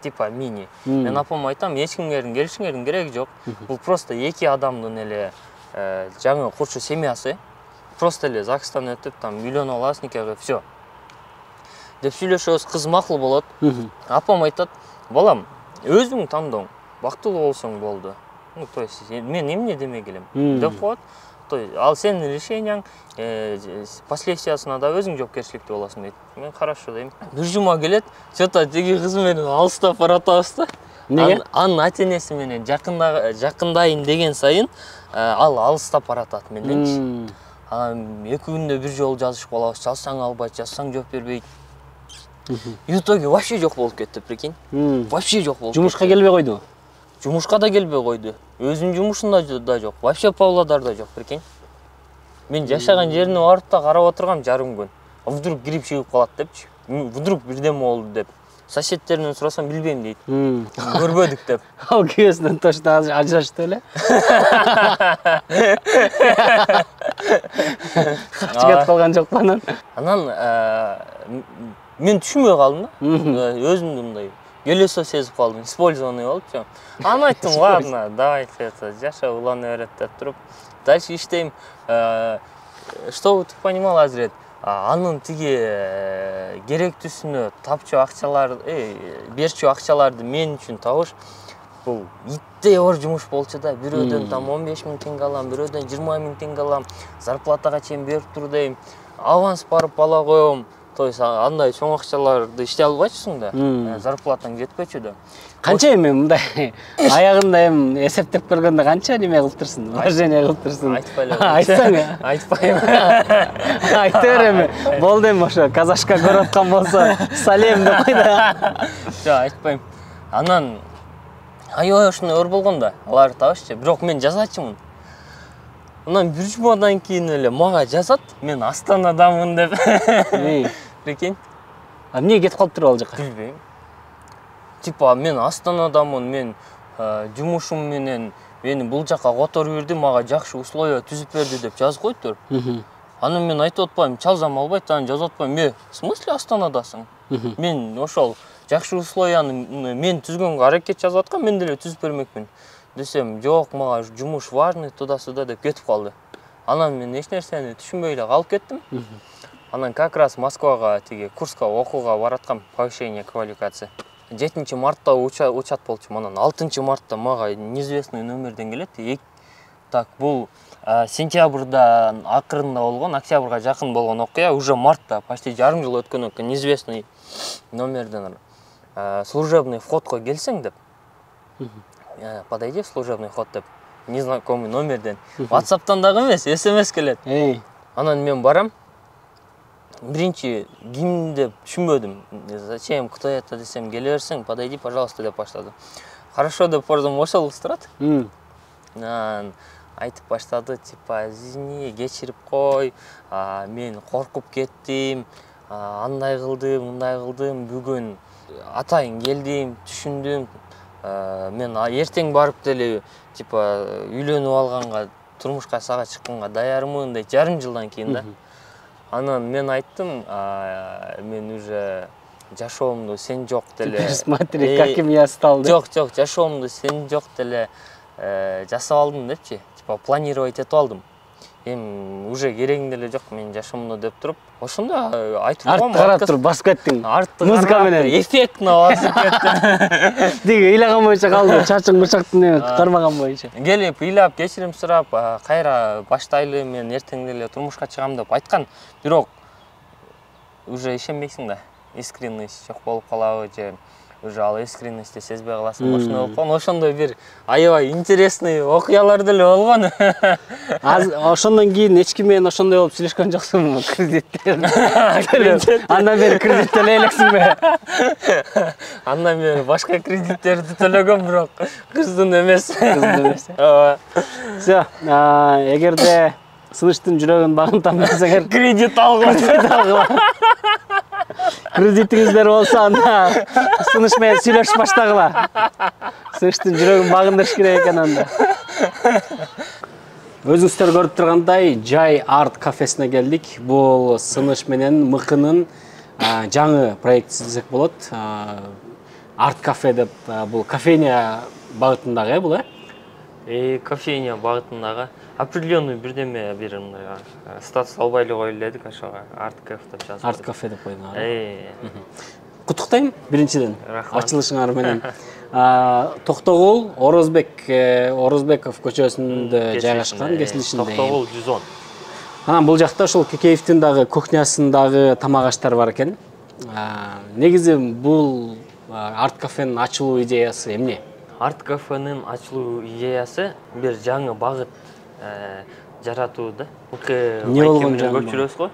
Типа мини. Мен апама айтам, эч кимдердин келишиңердин кереги жок. Бул просто 2 адамдын эле жаңы курчу семьясы. Просто эле ЗАГСтан өтүп, там үйлөнүп алабыз, никеге, всё. Деп сүйлөшөбүз, кыз макул болот. Апам айтат, балам, өзүң тандооң, бактылуу болсоң болду. Ну, то есть мен эмне демек элем деп коет. То есть ал сенин решениең, последствиясына да өзүң жоопкерчиликтүү болосуң дейт. Мен хорошо дейм. Бир жума келет, что-то тиги кыз менен алыстап баратабыз да. Неге? Анын ата-энеси менен жакындайын деген сайын ал алыстап баратат менденчи. Анан 2 күндө бир жолу жазышып калабыз, жазсаң албайт, жазсаң жооп бербейт. И в итоге вообще жок болуп кетти, прикинь. Вообще жок болуп. Жумушка келбей койду. Жумушка да келбей койду. Өзүнүн жумушунда да жок. Вообще Павлодарда жок, прикинь. Мен жашаган жерине барып да карап отургам жарым күн. Вдруг кирип чыгып калат депчи. Вдруг бирдеме болду деп. Соседтеринен сурасам билбейм дейт. Көрбөдүк деп. Ал күйөөсүнөн точно ажырашты эле. Качып калган жокпу анан? Анан мен түшүнбөй калдым да. Өзүмдү мындай келесо сезип калдым, использованный болупчу. Анан айттым, ладно, давайте это жаша улана берет деп туруп, дальше иштейм. Что вы понимал, Азрет? Анын тиги керектүүсүнө тапчу акчалар, берчү акчаларды мен үчүн табыш бул иттей оор жумуш болчу да. Бирөөдөн там 15 000 теңге алам, бирөөдөн 20 000 теңге алам, зарплатага чейин берип тур дейм, аванс барып ала коем. То есть андай чоң акчаларды иштей албайсың да. Зарплатаң жетпечү да. Канча эми мындай аягында эми эсептеп көргөндө канча неме кылып турсуң? Вложение кылып турсуң? Айтпай эле. Айтсаң. Айтпайм. Айта бер эми. Болду эми ошо казашка көрүп аткан болсо, салем деп кой да. Жок, айтпайм. Анан аябай ошондой оор болгон да. Алар табышчы. Бирок мен жазачымын. Анан бир жумадан кийин эле мага жазат, мен Астанадамын деп. Прикинь. Эмне кетип калыптыр ал жака? Билбейм. Типа мен Астанадамын, мен жумушум менен мени бул жака которуп берди, мага жакшы условия түзүп берди деп жазып коюптур. Анан мен айтып атпайм, чалсам албайт, анан жазып атпайм. В смысле Астанадасың? Мен ошол жакшы условияны мен түзгөнгө аракет жазып аткан, мен деле түзүп бермекмин. Десем, жок, мага жумуш важный, туда-сюда деп кетип калды. Анан мен эч нерсени түшүнбөй эле калып кеттим. Анан как раз Москвага тиги курска окууга бараткам, повышение квалификации. 7 мартта учат болчумун. Анан 6 мартта мага неизвестный номерден келет. Так, бул сентябрда акырында болгон, октябрга жакын болгон окуя, уже мартта, почти жарым жыл өткөндөн кийин неизвестный номерден служебный входко келсең деп. подойди в служебный ход деп незнакомый номерден WhatsApp'тан дагы эмес SMS келет. Анан мен барам. Биринчи ким деп түшүнбөдүм. Зачем, кто это десем, келе берсең, подойди, пожалуйста деп баштады. Хорошо деп бардым, ошол кыз турат. Айтып баштады, типа, извини, кечирип кой, мен коркуп кеттим, андай кылдым, мындай кылдым, бүгүн атайын келдим, түшүндүм. Мен эртең барып деле, типа, үйлөнүп алганга, турмушка сага чыкканга даярмын дейт, жарым жылдан кийин да. Анан мен айттым, мен уже жашоомду сен жок деле. Теперь смотри, каким я стал, да? Жок, жашоомду сен жок деле жасап алдым депчи. Типа планировать этип алдым. Эми уже керегиң деле жок, мен жашоомду деп туруп, ошондо айтып коем. Артты карап туруп басып кеттиң. Музыка менен эффектно басып кеттим. Деги ыйлаган боюнча калды, чачың бычактын кармаган боюнча. Келип ыйлап, кечирим сурап, кайра баштайлы, мен эртең деле турмушка чыгам деп айткан. Бирок уже ишенбейсиң да. Искренность жок болуп калабы же уже ал искренностьти сезбей каласың, ошондой болуп калган. Ошондой бир аябай интересный окуялар деле болгон. Ошондон кийин эч ким менен ошондой болуп сүйлөшкөн жоксуңбу? Кредиттер. Андан бери кредит төлөй элексиңби? Андан бери башка кредиттерди төлөгөм, бирок кыздын эмес. Всё, эгерде сыныштын жүрөгүн багынтам десеңер, кредит алгыла. Кредитиңиздер болсо, анда сыныш менен сүйлөшүп баштагыла. Сыныштын жүрөгүн багындырыш керек экен анда. Өзүңүздөр көрүп тургандай, Жай арт кафесине келдик. Бул сыныш менен МКнын жаңы проекти десек болот. Арт кафе деп, бул кофейня багытындагы бул, кофейня багытындагы определенный бирдеме бир статус албай эле коелу дедик, ошого арт кафе деп жазып. Арт кафе деп койдуңар. Куттуктайм биринчиден ачылышыңар менен. Токтогул Орозбеков көчөсүндө жайгашкан, кесилишинде. Токтогул 110. Анан бул жакта ошол Кекеевдин дагы кухнясындагы тамак аштар бар экен. Негизи бул арт кафенин ачылуу идеясы эмне? Арт кафенин ачылуу идеясы бир жаңы багыт жаратуу да. Эмне болгон жаңы көчүрөбүз го.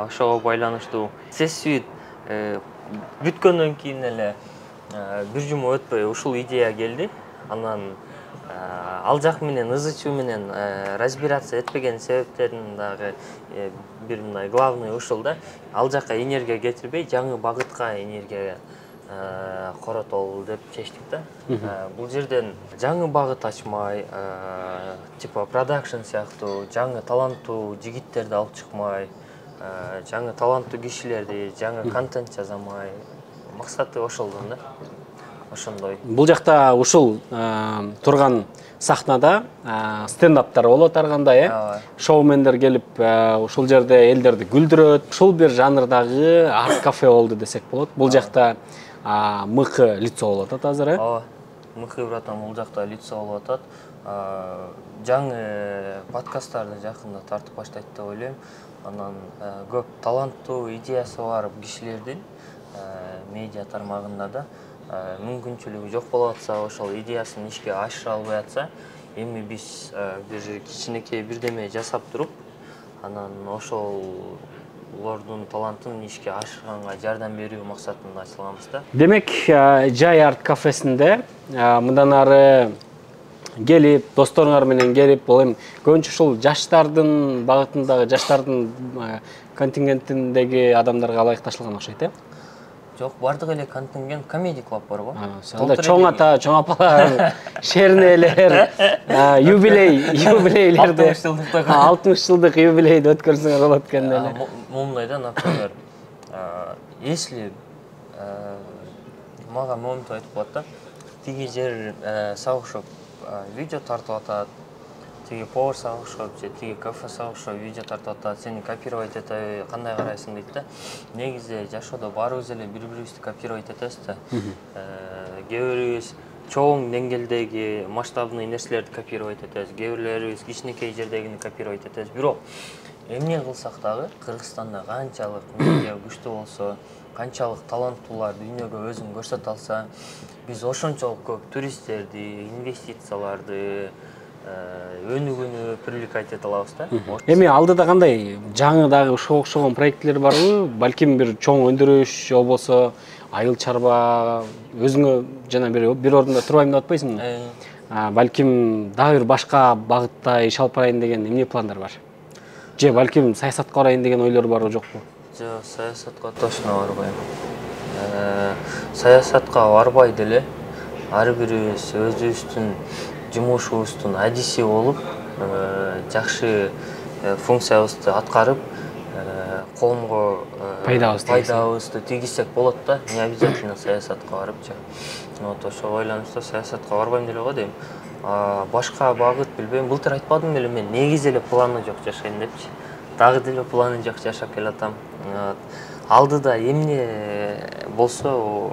Ошого байланыштуу. Сессия бүткөндөн кийин эле бир жума өтпөй ушул идея келди. Анан ал жак менен ызычуу менен разбираться этпеген себептерин дагы бир мындай главный ушул да. Ал жакка энергия кетирбей, жаңы багытка энергия коротолу деп чечтик да. Бул жерден жаңы багыт ачмай, типа продакшн сыяктуу жаңы таланттуу жигиттерди алып чыкмай, жаңы таланттуу кишилерди, жаңы контент жазамай, максаты ошолдон да. Ошондой. Бул жакта ушул турган сахнада стендаптар болот ар кандай, шоумендер келип ушул жерде элдерди күлдүрөт. Ушул бир жанрдагы арт кафе болду десек болот. Бул жакта МК лицо болуп атат азыр, Ооба. МК братан бул жакта лицо болуп атат. Жаңы подкасттарды жакында тартып баштайт деп ойлойм. Анан көп таланттуу идеясы бар кишилердин медиа тармагында да мүмкүнчүлүгү жок болуп атса, ошол идеясын ишке ашыра албай атса, эми биз бир кичинекей бирдеме жасап туруп, анан ошолордун талантын ишке ашырганга жардам берүү максатында ачылганбыз да. Демек, Жай арт кафесинде мындан ары келип, досторуңар менен келип, бул эми көбүнчө ушул жаштардын багытындагы, жаштардын контингентиндеги адамдарга ылайыкташылган окшойт, Жок, бардык эле контингент комеди клуб барбы? Анда чоң ата, чоң апалар, шернелер, юбилейлерди, 60 жылдык юбилейди өткөрсөңөр болот экен эле. Момундай да, например, если мага момент айтып коет да, тиги жер сагышып видео тартып атат, тиги повар сагышып же тиги кафе сагышып видео тартып атат, сени копировать этеби, кандай карайсың дейт да. Негизи жашоодо баарыбыз эле бири-бирибизди копировать этебиз да. Кээ бирибиз чоң деңгээлдеги масштабный нерселерди копировать этебиз, кээ бирлерибиз кичинекей жердегини копировать этебиз. Бирок эмне кылсак дагы Кыргызстанда канчалык медиа күчтүү болсо, канчалык таланттуулар дүйнөгө өзүн көрсөтө алса, биз ошончолук көп туристтерди, инвестицияларды өнүгүүнү привлекать эте алабыз да. Эми алдыда кандай жаңы дагы ошого окшогон проектлер барбы? Балким бир чоң өндүрүш же болбосо айыл чарба өзүңө жана бир ордунда турбайм деп атпайсыңбы? Балким дагы бир башка багытта иш алып барайын деген эмне пландар бар? Же балким саясатка барайын деген ойлор барбы, жокпу? Жок, саясатка точно барбайм. Саясатка барбай деле ар бирибиз өзүбүздүн жумушубуздун адиси болуп, жакшы функциябызды аткарып, коомго пайдабызды тийгизсек болот да, не обязательно саясатка барыпчы. Вот ошого байланыштуу саясатка барбайм деле го дейм. Башка багыт билбейм. Былтыр айтпадым беле, мен негизи эле планы жок жашайм депчи. Дагы деле планы жок жашап келатам. Алдыда эмне болсо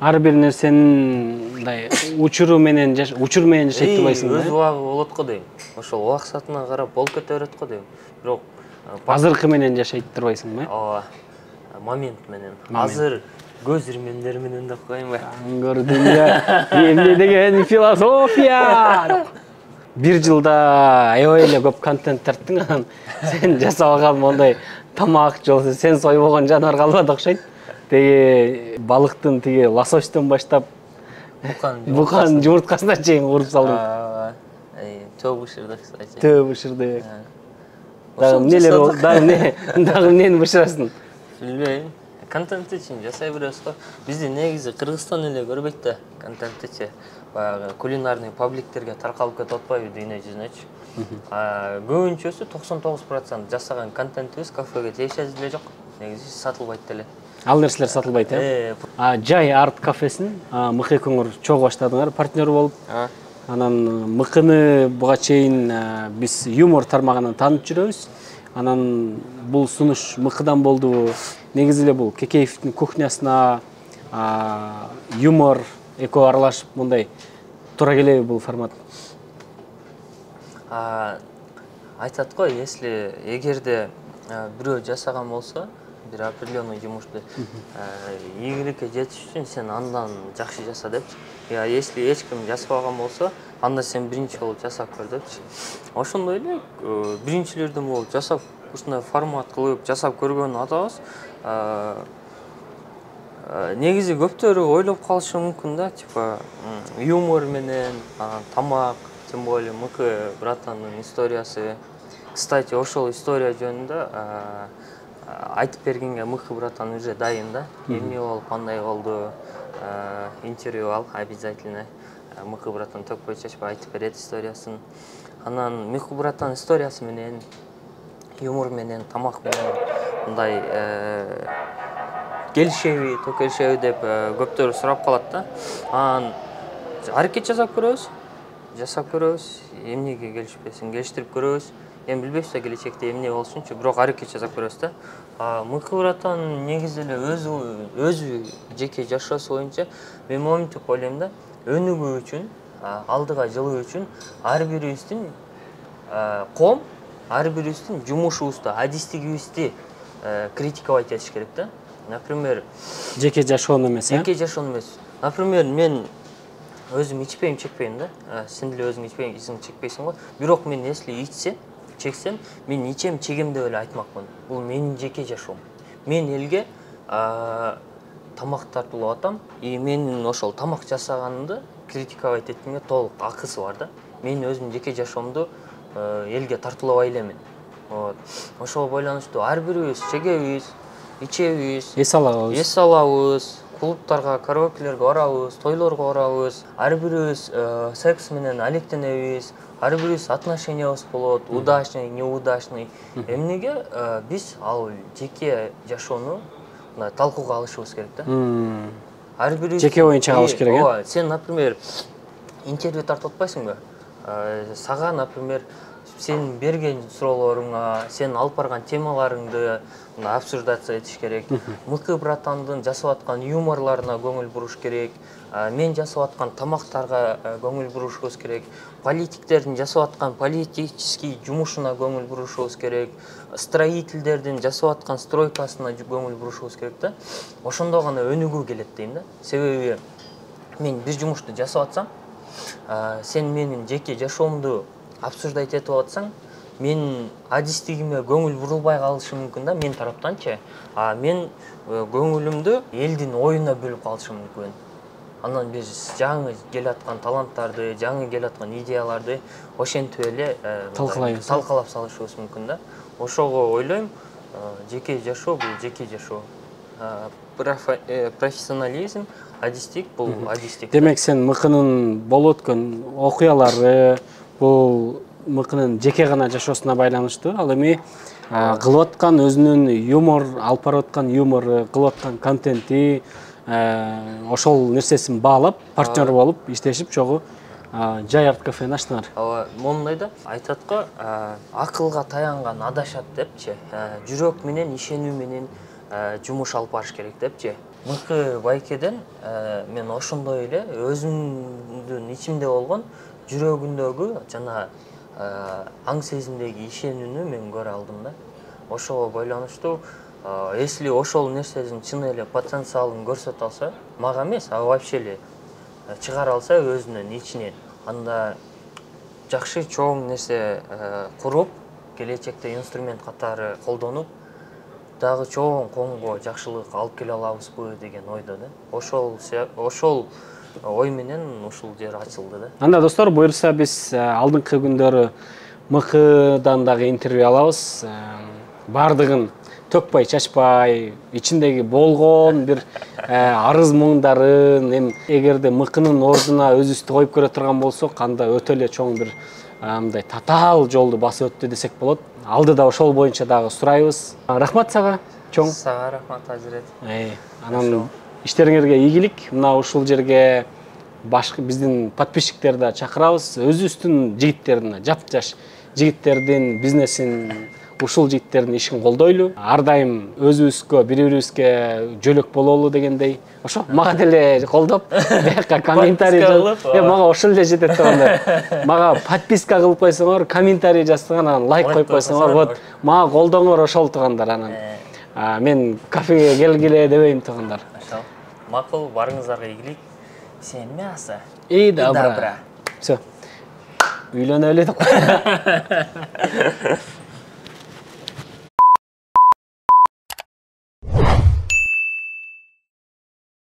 ар бир нерсенин мындай учур менен жашайт турбайсың да? Өз убагы болот го дейм. Ошол убак саатына карап болуп кете берет го дейм. Бирок азыркы менен жашайт турбайсыңбы? Ооба. Момент менен. Азыр көз ирмемдер менен деп коеюнбу? Көрдүм я. Эмне деген философия. Бир жылда аябай эле көп контент тарттың, анан сен жасап алган мондай тамак же болбосо сен союп алган жаныбар калбады окшойт. Теги балыктын тиги лосостон баштап букан жумурткасына чейин куруп салдың. Төө бышырдык, кстати. Төө бышырдык. Дагы эмнени бышырасың? Билбейм. Контент үчүн жасай беребиз го. Бизди негизи Кыргызстан эле көрбөйт да контентти. Баягы кулинарный пабликтерге таркалып кетип атпайбы дүйнө жүзүнөчү. Көбүнчөсү 99% жасаган контентибиз кафеге тийишеси деле жок. Негизи сатылбайт деле. Ал нерселер сатылбайт, Жай арт кафесин Мыкы Көңүр чогуу баштадыңар партнер болуп. Анан Мыкыны буга чейин биз юмор тармагынан таанып жүрөбүз. Анан бул сунуш Мыкыдан болду. Негизи эле бул Кекеевдин кухнясына юмор экөө аралашып мындай туура келеби бул формат? Айтат го, если эгерде бирөө жасаган болсо, бир определенный жумушту ийгиликке жетиш үчүн сен андан жакшы жаса депчи. Если эч ким жасабаган болсо, анда сен биринчи болуп жасап көр депчи. Ошондой эле биринчилерден болуп жасап, ушундай формат кылып жасап көргөн атабыз. Негизи көптөрү ойлоп калышы мүмкүн да, типа юмор менен тамак, тем более Мыкы братандын историясы. Кстати, ошол история жөнүндө айтып бергенге Мыкы братан уже дайын да. Эмне болуп, кандай болду, интервью ал обязательно. Мыкы братан төкпөй чачпай айтып берет историясын. Анан Мыкы братан историясы менен, юмор менен, тамак менен мындай келишеби, токелишеби деп көптөр сурап калат да. Анан аракет жасап көрөбүз, эмнеге келишпесин, келиштирип көрөбүз. Эми билбейбиз да келечекте эмне болушунчу, бирок аракет жасап көрөбүз да. Мыкы братан негизи эле өзү жеке жашоосу боюнча мен моментип ойлойм да, өнүгүү үчүн, алдыга жылуу үчүн ар бирибиздин коом, ар бирибиздин жумушубузду, адистигибизди критиковать этиш керек да. Например, жеке жашоону эмес, Жеке жашоону эмес. Например, мен өзүм ичпейм, чекпейм да. Сен деле өзүң ичпейм, чекпейсиң го. Бирок мен если чексем, мен ичем, чегем деп эле айтмакмын. Бул менин жеке жашоом. Мен элге тамак тартуулап атам, и менин ошол тамак жасаганымды критиковать эткенге толук акысы бар да. Мен өзүм жеке жашоомду элге тартуулабай элемин. Ошого байланыштуу ар бирибиз чегебиз, ичебиз, эс алабыз, клубтарга, караокелерге барабыз, тойлорго барабыз, ар бирибиз секс менен алектенебиз, ар бирибиз отношениябыз болот, удачный, неудачный. Эмнеге биз ал жеке жашоону талкууга алышыбыз керек да. Ар бирибиз жеке боюнча алыш керек. Сен, например, интервью тартып атпайсыңбы? Сага, например, сен берген суроолоруңа, сен алып барган темаларыңды обсуждация этиш керек. Мыкы братандын жасап аткан юморларына көңүл буруш керек. Мен жасап аткан тамактарга көңүл бурушубуз керек. Политиктердин жасап аткан политический жумушуна көңүл бурушубуз керек. Строительдердин жасап аткан стройкасына көңүл бурушубуз керек да. Ошондо гана өнүгүү келет дейм да. Себеби мен бир жумушту жасап атсам, сен менин жеке жашоомду обсуждать этип атсаң, мен адистигиме көңүл бурулбай калышы мүмкүн да, мен тараптанчы. Мен көңүлүмдү элдин оюна бөлүп калышым мүмкүн. Андан биз жаңы келаткан таланттарды, жаңы келаткан идеяларды ошентип эле талкалап салышыбыз мүмкүн да. Ошого ойлойм, жеке жашоо бул жеке жашоо. Профессионализм, адистик бул адистик. Демек сен мыкынын болуп өткөн окуялары бул мыкынын жеке гана жашоосуна байланыштуу. Ал эми кылып аткан өзүнүн юмор, алып барып аткан юмору, кылып аткан контенти, ошол нерсесин баалап, партнер болуп иштешип, чогуу жай арт кафени ачтыңар. Ооба, момундай да, айтат го, акылга таянган адашат депчи. Жүрөк менен, ишенүү менен жумуш алып барыш керек депчи. Мыкы байкеден мен ошондой эле өзүмдүн ичимде болгон жүрөгүндөгү жана аң сезимдеги ишенүүнү мен көрө алдым да. Ошого байланыштуу, если ошол нерсенин чын эле потенциалын көрсөтө алса, мага эмес, вообще эле чыгара алса өзүнүн ичинен, анда жакшы чоң нерсе куруп, келечекте инструмент катары колдонуп, дагы чоң конго жакшылык алып келе алабызбы деген ойдо да. Ошол ой менен ушул жер ачылды да. Анда достор, буюрса биз алдыңкы күндөрү мыкыдан дагы интервью алабыз. Бардыгын төкпай, чачпай, ичиндеги болгон бир арыз муңдарын, эгерде мыкынын ордуна өзүбүздү коюп көрө турган болсок, анда өтө эле чоң бир мындай татаал жолду басып өттү десек болот. Алдыда ошол боюнча дагы сурайбыз. Рахмат сага, чоң. Сага рахмат, Азирет. Анан иштериңерге ийгилик. Мына ушул жерге башка биздин подписчиктерди чакырабыз. Өзүбүздүн жигиттердин, жап-жаш жигиттердин бизнесин, ушул жигиттердин ишин колдойлу. Ар дайым өзүбүзгө, бири-бирибизге жөлөк бололу дегендей. Ошо мага деле колдоп, бияка комментарий жазып, мага ошол эле жетет да. Мага подписка кылып койсоңор, комментарий жазсаңар, анан лайк коюп койсоңор, вот мага колдоңор ошол тугандар. Анан мен кафеге келгиле дебейм тугандар. Макул, барыңыздарга ийгилик. Всем мясо. И добра. Всё. Үйлөнөлү деп.